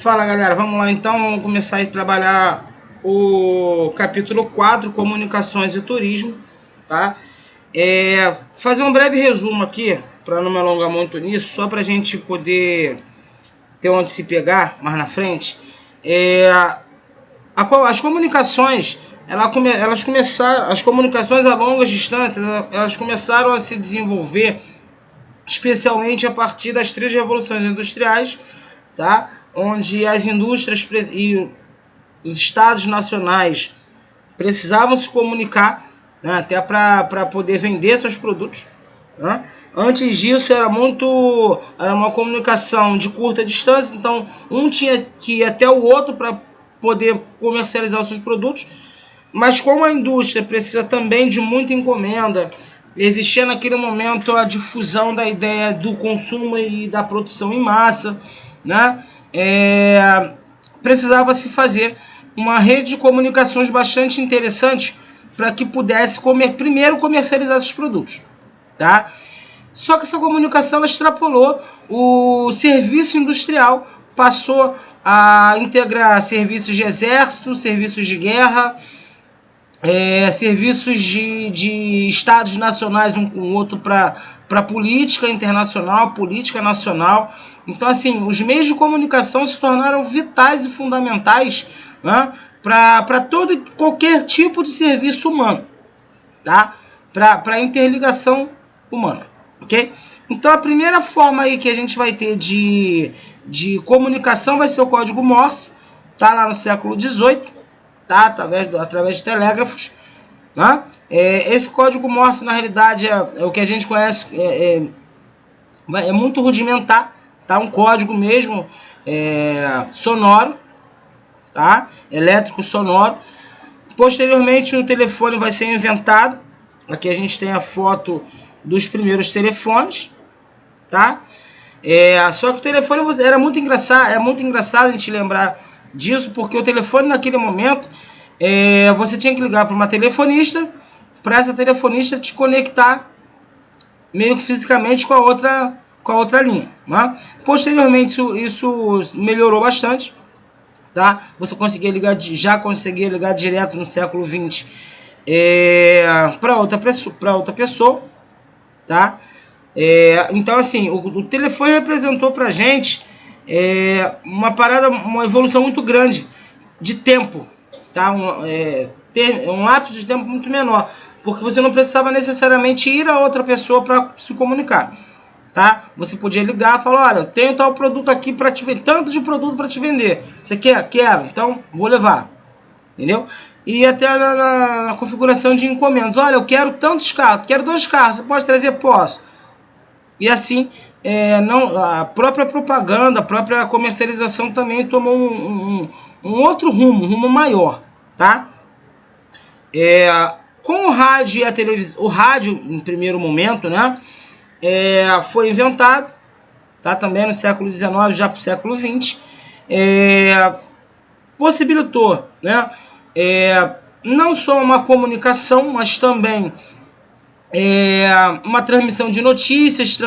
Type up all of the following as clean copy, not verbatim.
Fala galera, vamos lá então, vamos começar a trabalhar o capítulo 4, Comunicações e Turismo, tá? Fazer um breve resumo aqui, para não me alongar muito nisso, só para a gente poder ter onde se pegar mais na frente. As comunicações, as comunicações a longas distâncias, elas começaram a se desenvolver, especialmente a partir das 3 revoluções industriais, tá? Onde as indústrias e os estados nacionais precisavam se comunicar, né? Até para poder vender seus produtos, né? Antes disso era uma comunicação de curta distância, então um tinha que ir até o outro para poder comercializar os seus produtos. Mas como a indústria precisa também de muita encomenda, existia naquele momento a difusão da ideia do consumo e da produção em massa, né? Precisava se fazer uma rede de comunicações bastante interessante para que pudesse primeiro comercializar esses produtos, tá? Só que essa comunicação ela extrapolou o serviço industrial, passou a integrar serviços de exército, serviços de guerra, serviços de estados nacionais um com o outro para política internacional, política nacional. Então, assim, os meios de comunicação se tornaram vitais e fundamentais, né, para todo e qualquer tipo de serviço humano, tá? Para interligação humana, ok? Então, a primeira forma aí que a gente vai ter de comunicação vai ser o código Morse, tá? Lá no século XVIII, tá? Através de telégrafos, né? Esse código Morse, na realidade, é o que a gente conhece, é muito rudimentar, tá? Um código mesmo sonoro, tá? Elétrico sonoro. Posteriormente, o telefone vai ser inventado. Aqui a gente tem a foto dos primeiros telefones, tá? Só que o telefone era muito engraçado, é muito engraçado a gente lembrar disso, porque o telefone naquele momento você tinha que ligar para uma telefonista, para essa telefonista te conectar meio que fisicamente com a outra linha, né? Posteriormente isso melhorou bastante, tá? Você já conseguia ligar direto no século XX para outra pessoa, tá? Então assim, o telefone representou pra gente uma evolução muito grande de tempo, tá? Um lapso de tempo muito menor, porque você não precisava necessariamente ir a outra pessoa para se comunicar, tá? Você podia ligar e falar: olha, eu tenho tal produto aqui para te vender, tanto de produto para te vender, você quer? Quero, então vou levar, entendeu? E até na configuração de encomendas: olha, eu quero tantos carros, quero 2 carros, você pode trazer? Posso. E assim, a própria propaganda, a própria comercialização também tomou um outro rumo, um rumo maior, tá? Com o rádio e a televisão, o rádio em primeiro momento, né, foi inventado, tá? Também no século XIX, já para o século XX, possibilitou, né, não só uma comunicação, mas também uma transmissão de notícias,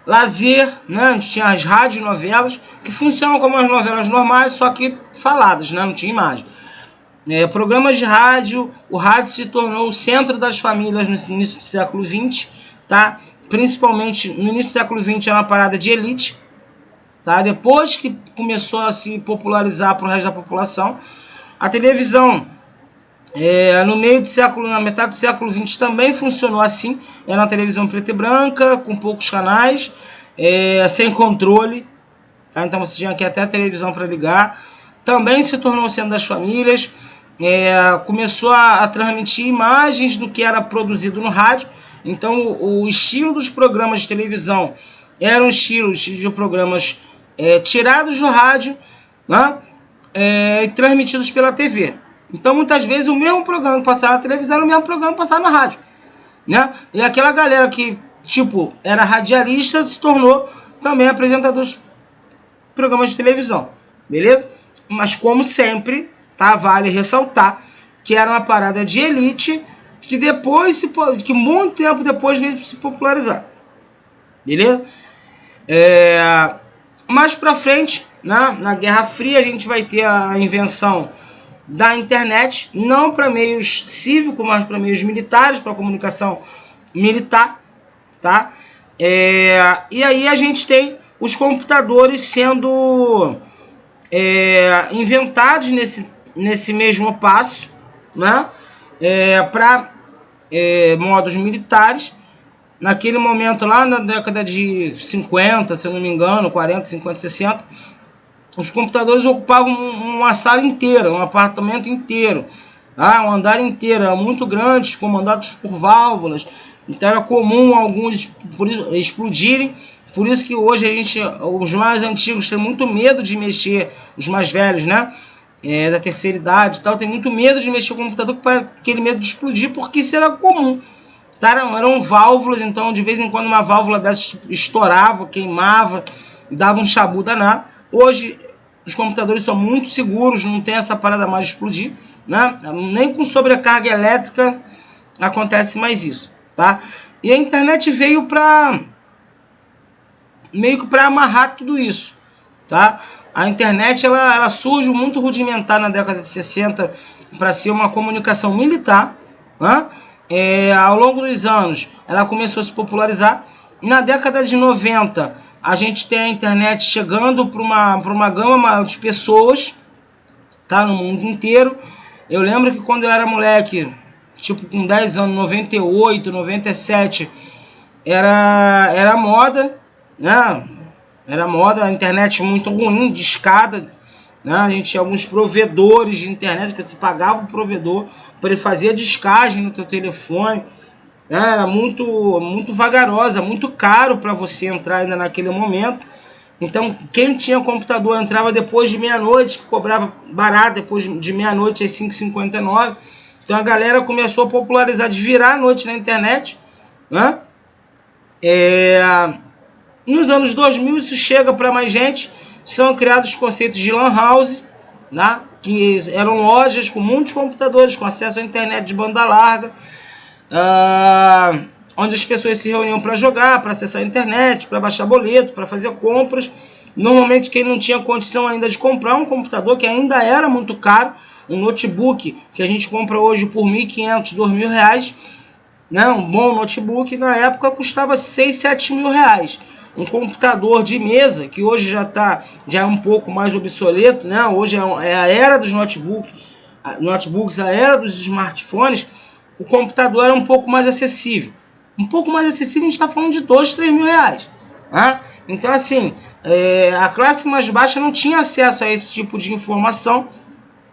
lazer, né? A gente tinha as radionovelas, que funcionam como as novelas normais, só que faladas, né? Não tinha imagem. Programas de rádio, o rádio se tornou o centro das famílias no início do século XX, tá? Principalmente no início do século XX era uma parada de elite, tá? Depois que começou a se popularizar para o resto da população. A televisão, na metade do século XX também funcionou assim. Era uma televisão preta e branca, com poucos canais, sem controle, tá? Então você tinha que ir até a televisão para ligar. Também se tornou o centro das famílias. Começou a transmitir imagens do que era produzido no rádio. Então o estilo dos programas de televisão eram estilos de programas tirados do rádio, né? E transmitidos pela TV. Então muitas vezes o mesmo programa que passava na televisão era o mesmo programa que passava na rádio, né? E aquela galera que tipo era radialista se tornou também apresentador de programas de televisão, beleza? Mas como sempre, tá? Vale ressaltar que era uma parada de elite que muito tempo depois veio se popularizar, beleza? Mais pra frente, né? Na Guerra Fria a gente vai ter a invenção da internet, não para meios cívicos, mas para meios militares, para comunicação militar, tá? E aí a gente tem os computadores sendo inventados nesse mesmo passo, né? Para modos militares. Naquele momento, lá na década de 50, se eu não me engano, 40, 50, 60, os computadores ocupavam uma sala inteira, um apartamento inteiro, um andar inteiro, eram muito grandes, comandados por válvulas, então era comum alguns explodirem. Por isso que hoje os mais antigos têm muito medo de mexer, os mais velhos, né? Da terceira idade e tal, tem muito medo de mexer com o computador, para aquele medo de explodir, porque isso era comum. Tá? Eram válvulas, então de vez em quando uma válvula dessa estourava, queimava, dava um chabu danado. Hoje os computadores são muito seguros, não tem essa parada mais de explodir, né? Nem com sobrecarga elétrica acontece mais isso, tá? E a internet veio para meio que para amarrar tudo isso, tá? A internet ela surge muito rudimentar na década de 60 para ser uma comunicação militar, né? Ao longo dos anos ela começou a se popularizar. Na década de 90 a gente tem a internet chegando para uma gama maior de pessoas, tá? No mundo inteiro. Eu lembro que quando eu era moleque, tipo com 10 anos, 98, 97, era moda, né? Era moda, a internet muito ruim, de escada, né? A gente tinha alguns provedores de internet que você pagava o provedor para ele fazer a descagem no teu telefone. Era muito vagarosa, muito caro para você entrar ainda naquele momento. Então quem tinha computador entrava depois de meia-noite, que cobrava barato, depois de meia-noite às 5h59. Então a galera começou a popularizar de virar a noite na internet, né? Nos anos 2000 isso chega para mais gente. São criados os conceitos de lan house, né? Que eram lojas com muitos computadores, com acesso à internet de banda larga, onde as pessoas se reuniam para jogar, para acessar a internet, para baixar boleto, para fazer compras. Normalmente quem não tinha condição ainda de comprar um computador, que ainda era muito caro, um notebook que a gente compra hoje por R$1.500, R$2.000, né? Um bom notebook na época custava R$6.000, R$7.000. Um computador de mesa, que hoje já é um pouco mais obsoleto, né? Hoje é a era dos notebooks, a era dos smartphones. O computador era um pouco mais acessível. Um pouco mais acessível, a gente está falando de R$2.000, R$3.000. Né? Então, assim, a classe mais baixa não tinha acesso a esse tipo de informação,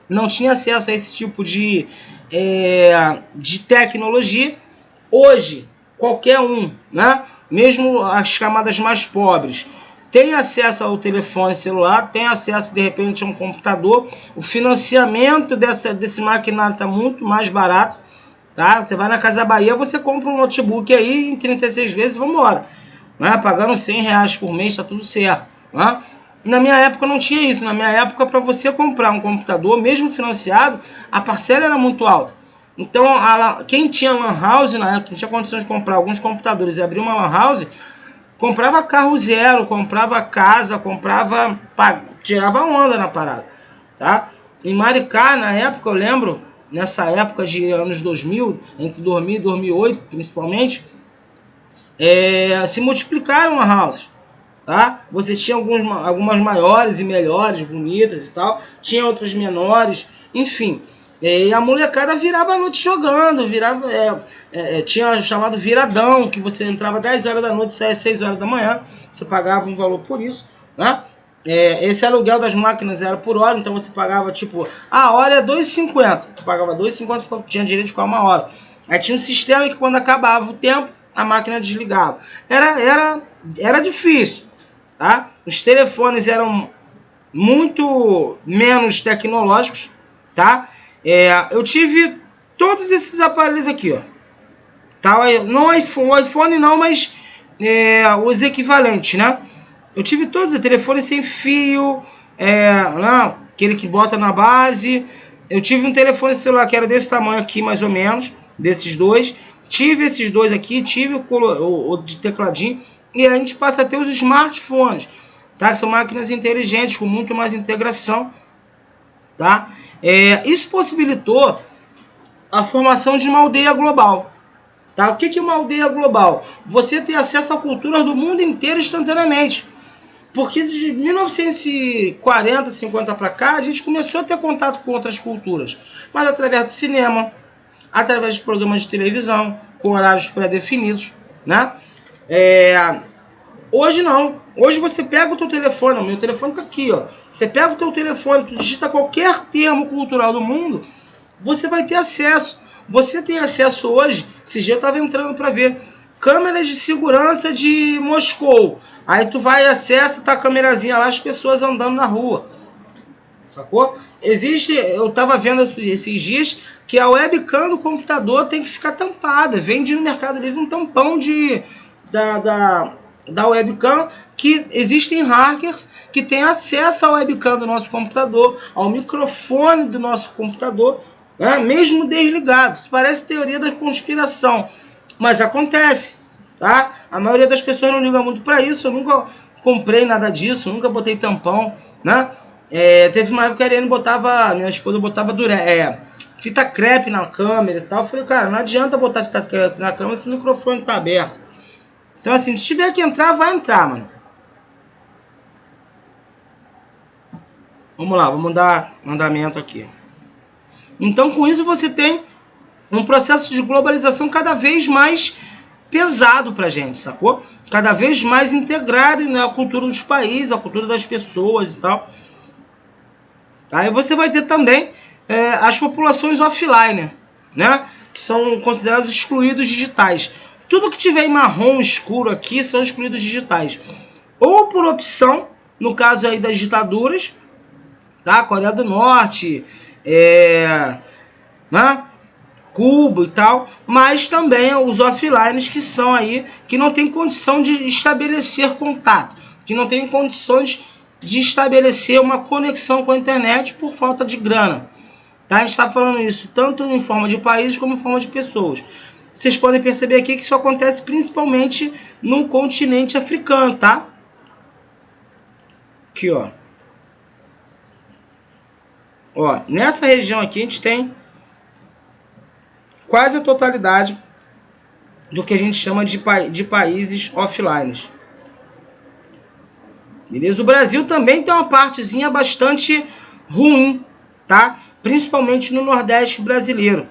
não tinha acesso a esse tipo de tecnologia. Hoje, qualquer um, né? Mesmo as camadas mais pobres, tem acesso ao telefone celular, tem acesso de repente a um computador. O financiamento desse maquinário está muito mais barato, tá? Você vai na Casa Bahia, você compra um notebook aí em 36 vezes e vamos embora, né? Pagando R$100 por mês, está tudo certo, né? Na minha época não tinha isso. Na minha época, para você comprar um computador, mesmo financiado, a parcela era muito alta. Então, quem tinha lan house, na época, quem tinha condições de comprar alguns computadores e abrir uma lan house, comprava carro zero, comprava casa, tirava onda na parada, tá? Em Maricá, na época, eu lembro, nessa época de anos 2000, entre 2000 e 2008, principalmente, se multiplicaram lan houses, tá? Você tinha algumas maiores e melhores, bonitas e tal, tinha outras menores, enfim. E a molecada virava a noite jogando, tinha o chamado viradão, que você entrava 10 horas da noite e saia 6 horas da manhã, você pagava um valor por isso, né? Esse aluguel das máquinas era por hora, então você pagava tipo, a hora é R$2,50, tu pagava R$2,50, tinha direito de ficar 1 hora. Aí tinha um sistema que quando acabava o tempo, a máquina desligava. Era difícil, tá? Os telefones eram muito menos tecnológicos, tá? Eu tive todos esses aparelhos aqui, ó, tá? Não o iPhone não, mas os equivalentes, né? Eu tive todos os telefones sem fio, não, aquele que bota na base. Eu tive um telefone celular que era desse tamanho aqui, mais ou menos, desses dois. Tive esses dois aqui, tive o de tecladinho. E a gente passa a ter os smartphones. tá? Que são máquinas inteligentes com muito mais integração, tá? Isso possibilitou a formação de uma aldeia global, tá? O que é uma aldeia global? Você ter acesso a culturas do mundo inteiro instantaneamente. Porque de 1940, 50 para cá, a gente começou a ter contato com outras culturas, mas através do cinema, através de programas de televisão, com horários pré-definidos, né? Hoje não. Hoje você pega o teu telefone, o meu telefone tá aqui, ó. Você pega o teu telefone, tu digita qualquer termo cultural do mundo, você vai ter acesso. Você tem acesso hoje, esse dia eu estava entrando para ver, câmeras de segurança de Moscou. Aí tu vai e acessa, tá a câmerazinha lá, as pessoas andando na rua. Sacou? Eu tava vendo esses dias que a webcam do computador tem que ficar tampada. Vende no Mercado Livre um tampão da webcam, que existem hackers que têm acesso à webcam do nosso computador, ao microfone do nosso computador, né? Mesmo desligado. Isso parece teoria da conspiração, mas acontece, tá? A maioria das pessoas não liga muito para isso. Eu nunca comprei nada disso, nunca botei tampão, né? Teve uma época que minha esposa botava fita crepe na câmera e tal. Eu falei, cara, não adianta botar fita crepe na câmera se o microfone tá aberto. Então, assim, se tiver que entrar, vai entrar, mano. Vamos lá, vamos dar andamento aqui. Então, com isso, você tem um processo de globalização cada vez mais pesado pra gente, sacou? Cada vez mais integrado na cultura dos países, a cultura das pessoas e tal. Aí você vai ter também as populações offline, né? Que são considerados excluídos digitais. Tudo que tiver em marrom escuro aqui são excluídos digitais. Ou por opção, no caso aí das ditaduras, tá? Coreia do Norte, né? Cuba e tal, mas também os offlines que são aí, que não tem condição de estabelecer contato, que não tem condições de estabelecer uma conexão com a internet por falta de grana. Tá? A gente está falando isso tanto em forma de países como em forma de pessoas. Vocês podem perceber aqui que isso acontece principalmente no continente africano, tá? Aqui, ó. Ó, nessa região aqui a gente tem quase a totalidade do que a gente chama de países offline. Beleza? O Brasil também tem uma partezinha bastante ruim, tá? Principalmente no Nordeste brasileiro.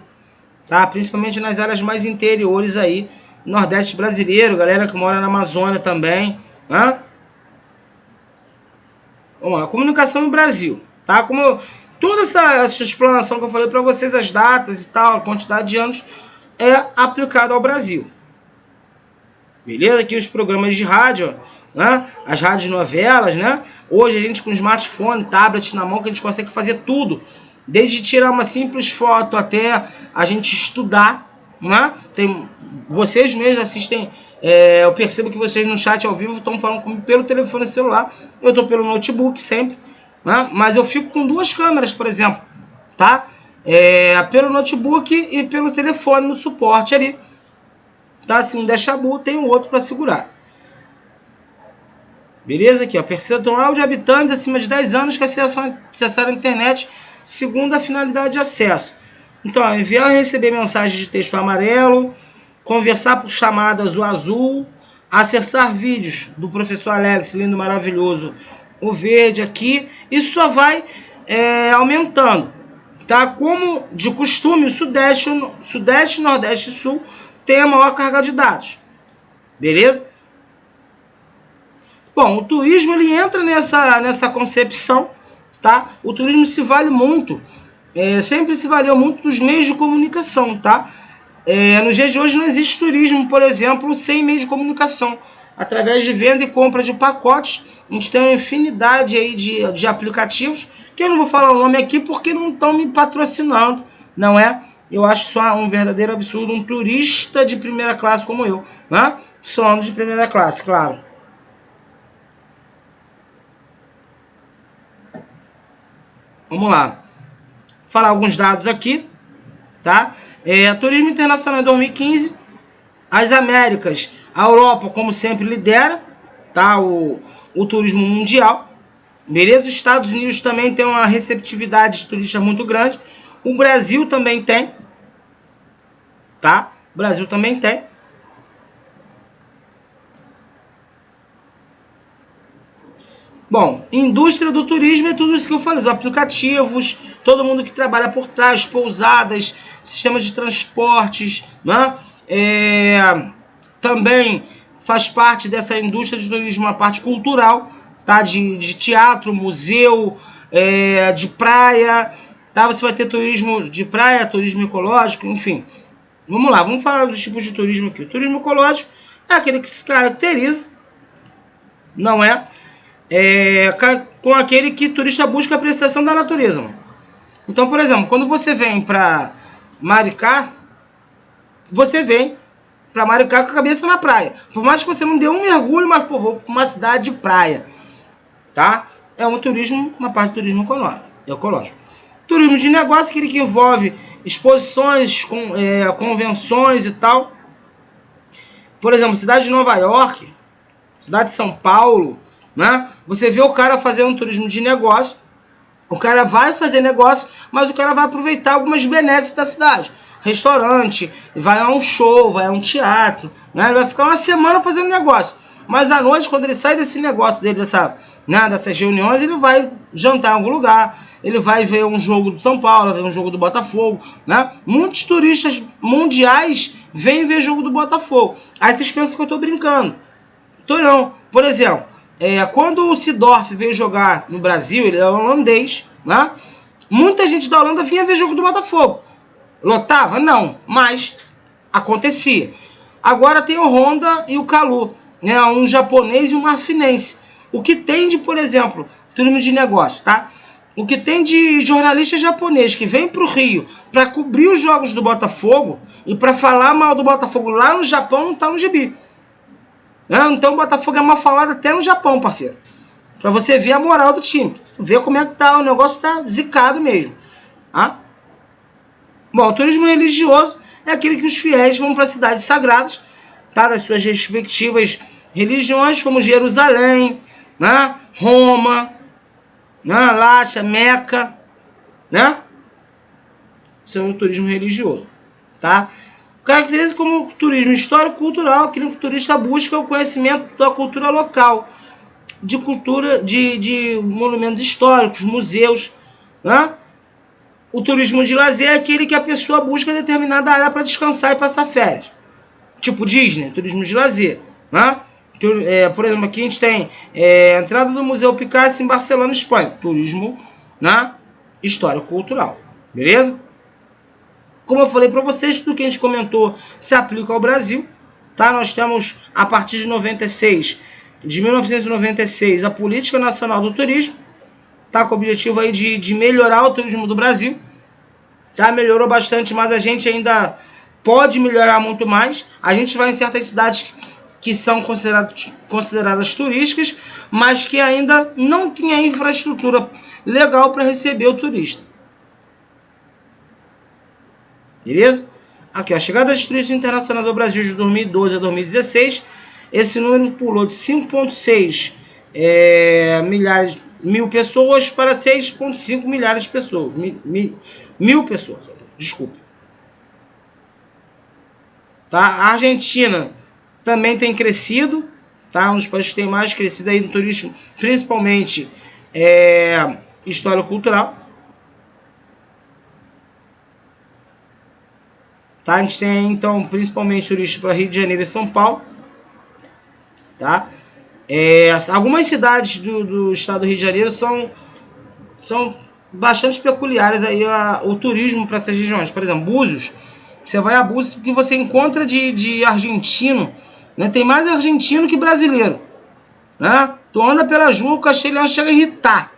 Tá? Principalmente nas áreas mais interiores aí, Nordeste brasileiro, galera que mora na Amazônia também, né? Vamos lá, comunicação no Brasil, tá? Como toda essa explanação que eu falei para vocês, as datas e tal, a quantidade de anos, é aplicado ao Brasil. Beleza? Aqui os programas de rádio, né? As rádios novelas, né? Hoje a gente com smartphone, tablet na mão, que a gente consegue fazer tudo. Desde tirar uma simples foto até a gente estudar, né? Vocês mesmos assistem, eu percebo que vocês no chat ao vivo estão falando comigo pelo telefone celular, eu estou pelo notebook sempre, né? Mas eu fico com duas câmeras, por exemplo, tá? Pelo notebook e pelo telefone no suporte ali, tá? Se um der chabu, tem o outro para segurar. Beleza? Aqui, ó, percentual de habitantes acima de 10 anos que acessaram a internet segundo a finalidade de acesso. Então, enviar e receber mensagens de texto amarelo, conversar por chamadas o azul, acessar vídeos do professor Alex, lindo, maravilhoso, o verde aqui. Isso só vai aumentando, tá? Como de costume, o Sudeste, Nordeste e Sul tem a maior carga de dados. Beleza? Bom, o turismo ele entra nessa concepção, tá? O turismo se vale muito, sempre se valeu muito dos meios de comunicação, tá? Nos dias de hoje não existe turismo, por exemplo, sem meio de comunicação. Através de venda e compra de pacotes, a gente tem uma infinidade aí de aplicativos, que eu não vou falar o nome aqui porque não estão me patrocinando, não é? Eu acho só um verdadeiro absurdo um turista de primeira classe como eu, né? Somos de primeira classe, claro. Vamos lá. Vou falar alguns dados aqui, tá? Turismo internacional em 2015, as Américas, a Europa, como sempre, lidera, tá? O turismo mundial. Beleza? Os Estados Unidos também tem uma receptividade de turistas muito grande. O Brasil também tem. Tá? O Brasil também tem. Bom, indústria do turismo é tudo isso que eu falei. Os aplicativos, todo mundo que trabalha por trás, pousadas, sistema de transportes, né? Também faz parte dessa indústria de turismo a parte cultural, tá? De teatro, museu, de praia, tá? Você vai ter turismo de praia, turismo ecológico, enfim. Vamos lá, vamos falar dos tipos de turismo aqui. O turismo ecológico é aquele que se caracteriza, não é? Com aquele que o turista busca a apreciação da natureza. Mano. Então, por exemplo, quando você vem para Maricá, você vem para Maricá com a cabeça na praia. Por mais que você não dê um mergulho, mas pô, vou para uma cidade de praia, tá? É um turismo, uma parte do turismo ecológico. Turismo de negócio, aquele que envolve exposições, convenções e tal. Por exemplo, cidade de Nova York, cidade de São Paulo, né? Você vê o cara fazendo um turismo de negócio, o cara vai fazer negócio, mas o cara vai aproveitar algumas benesses da cidade. Restaurante, vai a um show, vai a um teatro, né? Ele vai ficar uma semana fazendo negócio. Mas à noite, quando ele sai desse negócio dele, dessas reuniões, ele vai jantar em algum lugar, ele vai ver um jogo do São Paulo, ver um jogo do Botafogo, né? Muitos turistas mundiais vêm ver jogo do Botafogo. Aí vocês pensam que eu tô brincando. Tô não. Por exemplo, quando o Seedorf veio jogar no Brasil, ele é holandês, né? Muita gente da Holanda vinha ver jogo do Botafogo. Lotava? Não, mas acontecia. Agora tem o Honda e o Kalu, né? Um japonês e um marfinense. O que tem de, por exemplo, turismo de negócio, tá? O que tem de jornalista japonês que vem pro Rio para cobrir os jogos do Botafogo e para falar mal do Botafogo lá no Japão não tá no gibi. Então o Botafogo é mal falado até no Japão, parceiro. Pra você ver a moral do time. Ver como é que tá, o negócio tá zicado mesmo. Tá? Bom, o turismo religioso é aquele que os fiéis vão para cidades sagradas, tá? Das suas respectivas religiões, como Jerusalém, né? Roma, né? Lacha, Meca, né? Isso é o turismo religioso, tá? Caracteriza como turismo histórico-cultural, aquilo que o turista busca o conhecimento da cultura local, de cultura, de monumentos históricos, museus, né? O turismo de lazer é aquele que a pessoa busca determinada área para descansar e passar férias. Tipo Disney, turismo de lazer, né? Por exemplo, aqui a gente tem a entrada do Museu Picasso em Barcelona, Espanha. Turismo, né? Histórico-cultural, beleza? Como eu falei para vocês, tudo que a gente comentou se aplica ao Brasil, tá? Nós temos, a partir de 1996, a Política Nacional do Turismo, tá? Com o objetivo aí de melhorar o turismo do Brasil, tá? Melhorou bastante, mas a gente ainda pode melhorar muito mais. A gente vai em certas cidades que são consideradas turísticas, mas que ainda não tem a infraestrutura legal para receber o turista. Beleza? Aqui, a chegada de turistas internacionais ao Brasil de 2012 a 2016, esse número pulou de 5,6 mil pessoas para 6,5 milhares de pessoas. Mil pessoas, desculpa. Tá? A Argentina também tem crescido, tá? Um dos países que tem mais crescido aí no turismo, principalmente histórico-cultural. Tá? A gente tem, então, principalmente turistas para Rio de Janeiro e São Paulo. Tá? Algumas cidades do estado do Rio de Janeiro são bastante peculiares aí o turismo para essas regiões. Por exemplo, Búzios. Você vai a Búzios, o que você encontra de argentino, né? Tem mais argentino que brasileiro. Né? Tu anda pela rua, o castelhano chega a irritar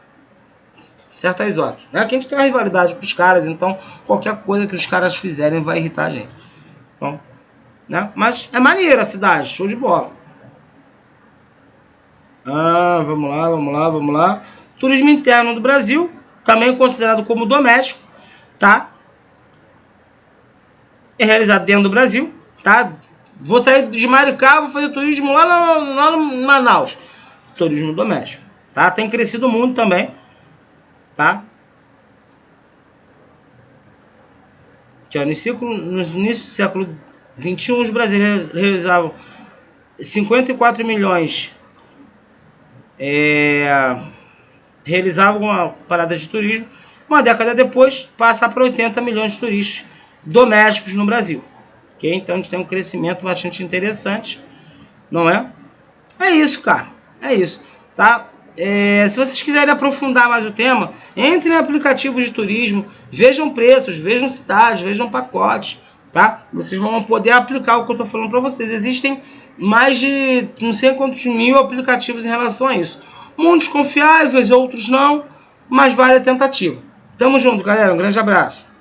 certas horas. Né? Aqui a gente tem uma rivalidade com os caras, então qualquer coisa que os caras fizerem vai irritar a gente. Então, né? Mas é maneiro a cidade, show de bola. Vamos lá. Turismo interno do Brasil, também considerado como doméstico, tá? É realizado dentro do Brasil, tá? Vou sair de Maricá, vou fazer turismo lá no Manaus. Turismo doméstico, tá? Tem crescido muito também, tá? Que, ó, no início do século XXI, os brasileiros realizavam 54 milhões, realizavam uma parada de turismo. Uma década depois, passa para 80 milhões de turistas domésticos no Brasil. Okay? Então, a gente tem um crescimento bastante interessante, não é? É isso, cara. É isso, tá? Se vocês quiserem aprofundar mais o tema, entrem em aplicativos de turismo, vejam preços, vejam cidades, vejam pacotes, tá? Vocês vão poder aplicar o que eu tô falando para vocês. Existem mais de não sei quantos mil aplicativos em relação a isso. Muitos confiáveis, outros não, mas vale a tentativa. Tamo junto, galera. Um grande abraço.